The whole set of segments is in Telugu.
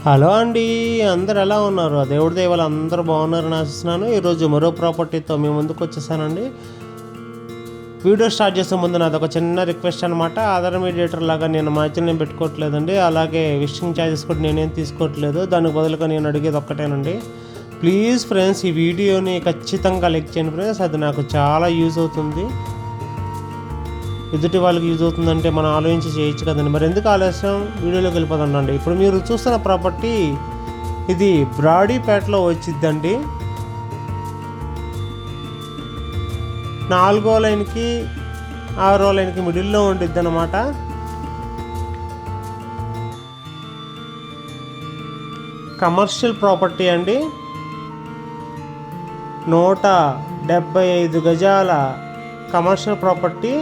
హలో అండి, అందరు ఎలా ఉన్నారు? దేవుడి దయ వల్ల అందరూ బాగున్నారని ఆశిస్తున్నాను. ఈరోజు మరో ప్రాపర్టీతో మీ ముందుకు వచ్చేసానండి. వీడియో స్టార్ట్ చేసే ముందు నాది ఒక చిన్న రిక్వెస్ట్ అనమాట. ఆధార్ మీడియేటర్ లాగా నేను మార్జిన్ పెట్టుకోవట్లేదండి, అలాగే విషింగ్ ఛార్జెస్ కూడా నేనేం తీసుకోవట్లేదు. దానికి బదులుగా నేను అడిగేది ఒక్కటేనండి, ప్లీజ్ ఫ్రెండ్స్ ఈ వీడియోని ఖచ్చితంగా లైక్ చేయండి ఫ్రెండ్స్. అది నాకు చాలా యూజ్ అవుతుంది. ఎదుటి వాళ్ళకి యూజ్ అవుతుందంటే మనం ఆలోచించి చేయొచ్చు కదండి. మరి ఎందుకు ఆలస్యం, వీడియోలోకి వెళ్ళిపోతుందండి. ఇప్పుడు మీరు చూస్తున్న ప్రాపర్టీ ఇది బ్రాడీపేటలో వచ్చిద్దండి. 4వ లైన్కి 6వ లైన్కి మిడిల్లో ఉండిద్ది అన్నమాట. కమర్షియల్ ప్రాపర్టీ అండి. 175 గజాల కమర్షియల్ ప్రాపర్టీ.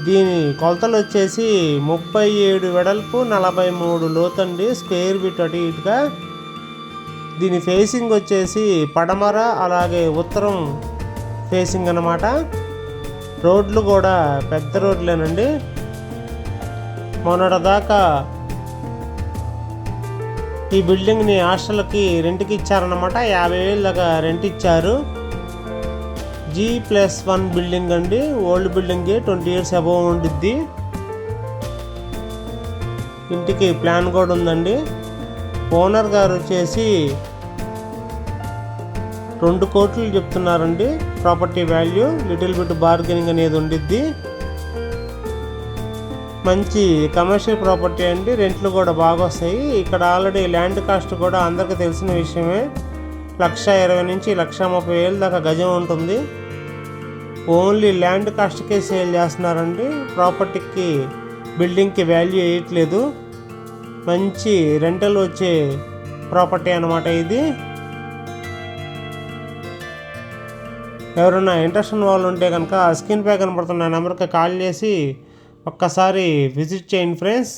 దీని కొలతలు వచ్చేసి 37 వెడల్పు, 43 లోతండి. స్క్వేర్ ఫీట్ అటు ఇటుగా. దీని ఫేసింగ్ వచ్చేసి పడమర అలాగే ఉత్తరం ఫేసింగ్ అన్నమాట. రోడ్లు కూడా పెద్ద రోడ్లేనండి. మొన్నటిదాకా ఈ బిల్డింగ్ని హాస్టల్కి రెంట్కి ఇచ్చారన్నమాట. 50,000 దాకా రెంట్ ఇచ్చారు. G+1 బిల్డింగ్ అండి. ఓల్డ్ బిల్డింగ్, 20 years అబోవ్ ఉండిద్ది. ఇంటికి ప్లాన్ కూడా ఉందండి. ఓనర్ గారు వచ్చేసి 2 కోట్లు చెప్తున్నారండి property value. Little bit bargaining అనేది ఉండిద్ది. మంచి కమర్షియల్ ప్రాపర్టీ అండి. రెంట్లు కూడా బాగా వస్తాయి. ఇక్కడ ఆల్రెడీ ల్యాండ్ కాస్ట్ కూడా అందరికీ తెలిసిన విషయమే. 1,20,000 నుంచి 1,30,000 దాకా గజం ఉంటుంది. ఓన్లీ ల్యాండ్ కాస్ట్కే సేల్ చేస్తున్నారండి. ప్రాపర్టీకి బిల్డింగ్కి వాల్యూ వేయట్లేదు. మంచి రెంటల్ వచ్చే ప్రాపర్టీ అన్నమాట ఇది. ఎవరైనా ఇంట్రెస్ట్ ఉన్న వాళ్ళు ఉంటే కనుక స్క్రీన్ పై కనపడుతున్న నెంబర్కి కాల్ చేసి ఒక్కసారి విజిట్ చేయండి ఫ్రెండ్స్.